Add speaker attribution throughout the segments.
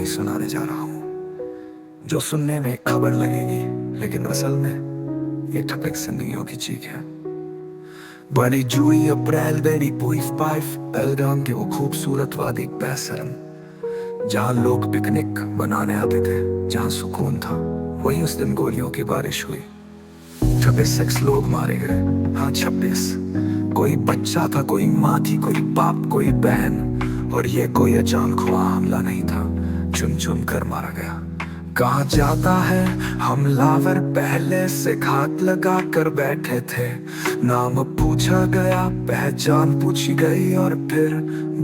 Speaker 1: कहानी सुनाने जा रहा हूँ जो सुनने में खबर लगेगी, लेकिन असल में ये ठपक जिंदगियों की चीख है। बड़ी जूई अप्रैल बेरी पुइफ पाइफ पहलगाम के वो खूबसूरत वादी बेसरम, जहाँ लोग पिकनिक बनाने आते थे, जहाँ सुकून था, वहीं उस दिन गोलियों की बारिश हुई। 26 लोग मारे गए। हाँ, 26। कोई बच्चा था, कोई माँ थी, कोई बाप, कोई बहन। और ये कोई अचानक हुआ हमला नहीं था, चुन चुन कर मारा गया। कहा जाता है हमलावर पहले से घात लगा कर बैठे थे। नाम पूछा गया, पहचान पूछी गई और फिर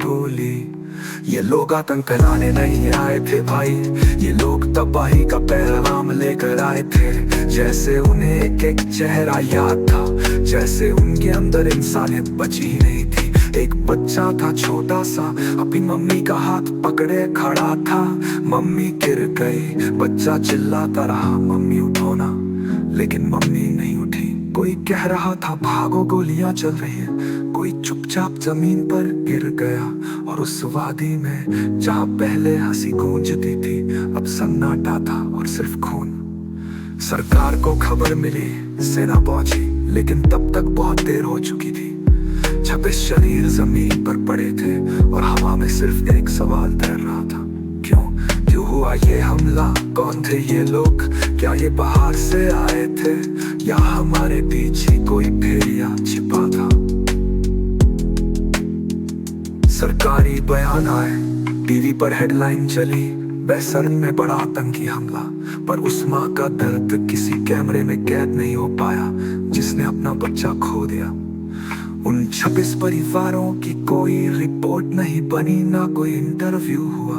Speaker 1: गोली। ये लोग आतंक फैलाने नहीं आए थे भाई, ये लोग तबाही का पैगाम लेकर आए थे। जैसे उन्हें एक एक चेहरा याद था, जैसे उनके अंदर इंसानियत बची ही नहीं थी। एक बच्चा था छोटा सा, अपनी मम्मी का हाथ पकड़े खड़ा था। मम्मी गिर गई, बच्चा चिल्लाता रहा, मम्मी उठो ना, लेकिन मम्मी नहीं उठी। कोई कह रहा था भागो गोलियां चल रही है, कोई चुपचाप जमीन पर गिर गया। और उस वादी में जहाँ पहले हंसी गूंजती थी, अब सन्नाटा था और सिर्फ खून। सरकार को खबर मिली, सेना पहुंची, लेकिन तब तक बहुत देर हो चुकी थी। 26 शरीर जमीन पर पड़े थे और हवा में सिर्फ एक सवाल तैर रहा था, क्यों हुआ ये हमला? कौन थे ये लोग? क्या ये बाहर से आए थे या हमारे पीछे कोई भेड़िया छिपा था? सरकारी बयान आए, टीवी पर हेडलाइन चली, बेसरम में बड़ा आतंकी हमला। पर उस माँ का दर्द किसी कैमरे में कैद नहीं हो पाया, जिसने अपना बच्चा खो दिया। उन 26 परिवारों की कोई रिपोर्ट नहीं बनी, ना कोई इंटरव्यू हुआ,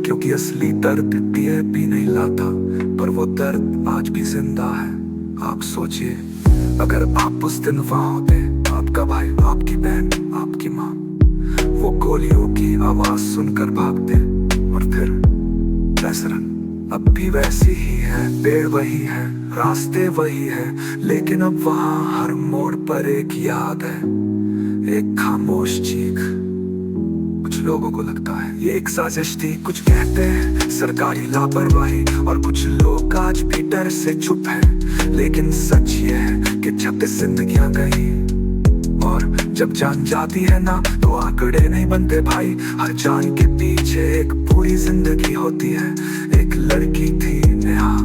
Speaker 1: क्योंकि असली दर्द टीआरपी नहीं लाता। पर वो दर्द आज भी जिंदा है। आप सोचिए, अगर आप उस दिन वहां होते, आपका भाई, आपकी बहन, आपकी माँ वो गोलियों की आवाज सुनकर भागते। और फिर बेसरम अब भी वैसी ही है, पेड़ वही है, रास्ते वही है, लेकिन अब वहाँ हर मोड़ पर एक याद है, एक खामोश चीख। कुछ लोगों को लगता है ये एक साजिश थी, कुछ कहते हैं सरकारी लापरवाही, और कुछ लोग आज भी डर से चुप हैं। लेकिन सच ये है कि 26 जिंदगियां गई, और जब जान जाती है ना, तो आंकड़े नहीं बनते भाई। हर जान के पीछे एक पूरी जिंदगी होती है। एक लड़की थी नेहा,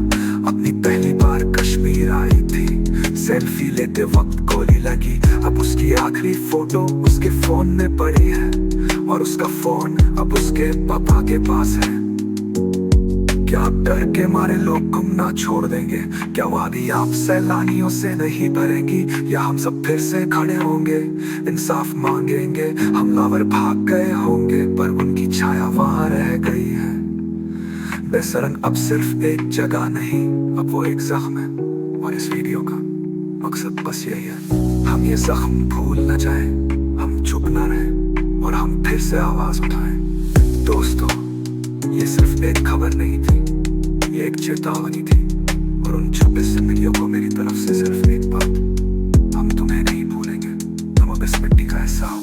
Speaker 1: अपनी पहली बार कश्मीर आई थी। सेल्फी लेते वक्त गोली लगी, अब उसकी आखिरी फोटो उसके फोन में पड़ी है, और उसका फोन अब उसके पापा के पास है। क्या आप डर के मारे लोग घूमना छोड़ देंगे? क्या वादी आप सैलानियों से नहीं भरेंगी? या हम सब फिर से खड़े होंगे, इंसाफ मांगेंगे? हमलावर भाग गए होंगे, पर उनकी छाया वहां रह गई है। बेसरम अब सिर्फ एक जगह नहीं, अब वो एक जख्म है। और इस वीडियो का मकसद बस यही है, हम ये जख्म भूल न जाए, हम चुप न रहे, और हम फिर से आवाज उठाएं। दोस्तों, ये सिर्फ एक खबर नहीं थी, ये एक चेतावनी थी। और उन 26 जिंदगियों को मेरी तरफ से सिर्फ एक बात, हम तुम्हें नहीं भूलेंगे, तुम अब इस मिट्टी का हिस्सा हो।